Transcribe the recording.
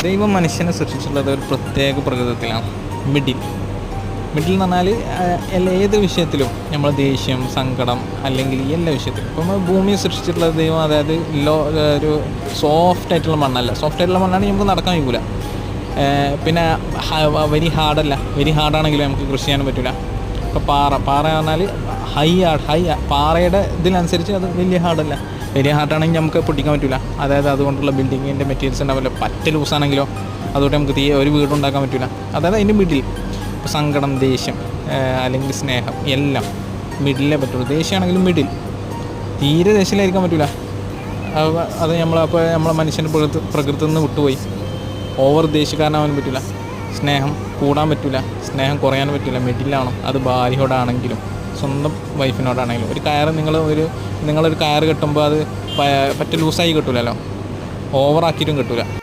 ദൈവം മനുഷ്യനെ സൃഷ്ടിച്ചിട്ടുള്ളത് ഒരു പ്രത്യേക പ്രകൃതത്തിലാണ്. മിഡിൽ എന്ന് പറഞ്ഞാൽ ഏത് വിഷയത്തിലും നമ്മൾ ദേഷ്യം, സങ്കടം അല്ലെങ്കിൽ എല്ലാ വിഷയത്തിലും ഇപ്പം നമ്മൾ ഭൂമിയെ സൃഷ്ടിച്ചിട്ടുള്ളത് ദൈവം, അതായത് ഒരു സോഫ്റ്റ് ആയിട്ടുള്ള മണ്ണല്ല. സോഫ്റ്റ് ആയിട്ടുള്ള മണ്ണാണെങ്കിൽ നമുക്ക് നടക്കാൻ കഴിയൂല. പിന്നെ വെരി ഹാർഡാണെങ്കിലും നമുക്ക് കൃഷി ചെയ്യാനും പറ്റില്ല. ഇപ്പോൾ പാറ പറഞ്ഞാൽ ഹൈ പാറയുടെ ഇതിനനുസരിച്ച് അത് വലിയ ഹാർഡാണെങ്കിൽ നമുക്ക് പൊട്ടിക്കാൻ പറ്റില്ല. അതായത് അതുകൊണ്ടുള്ള ബിൽഡിങ്ങിൻ്റെ മെറ്റീരിയൽസ് ഉണ്ടാവില്ല. പറ്റ ലൂസാണെങ്കിലോ അതുകൊണ്ട് നമുക്ക് ഒരു വീടുണ്ടാക്കാൻ പറ്റില്ല. അതായത് അതിൻ്റെ മിഡിൽ. ഇപ്പോൾ സങ്കടം, ദേഷ്യം അല്ലെങ്കിൽ സ്നേഹം എല്ലാം മിഡിലേ പറ്റുള്ളൂ. ദേഷ്യമാണെങ്കിലും മിഡിൽ. തീരെ ദേഷ്യത്തിലായിരിക്കാൻ പറ്റില്ല. അത് നമ്മളെ മനുഷ്യൻ്റെ പ്രകൃതിയിൽ നിന്ന് വിട്ടുപോയി. ഓവർ ദേഷ്യക്കാരനാവാനും പറ്റില്ല. സ്നേഹം കൂടാൻ പറ്റില്ല, സ്നേഹം കുറയാനും പറ്റില്ല. മിഡിലാണ്. അത് ഭാര്യയോടാണെങ്കിലും സ്വന്തം വൈഫിനോടാണെങ്കിലും. ഒരു കയറ് നിങ്ങളൊരു കയറ് കെട്ടുമ്പോൾ അത് പറ്റ ലൂസായി കിട്ടില്ലല്ലോ, ഓവറാക്കിയിട്ടും കിട്ടില്ല.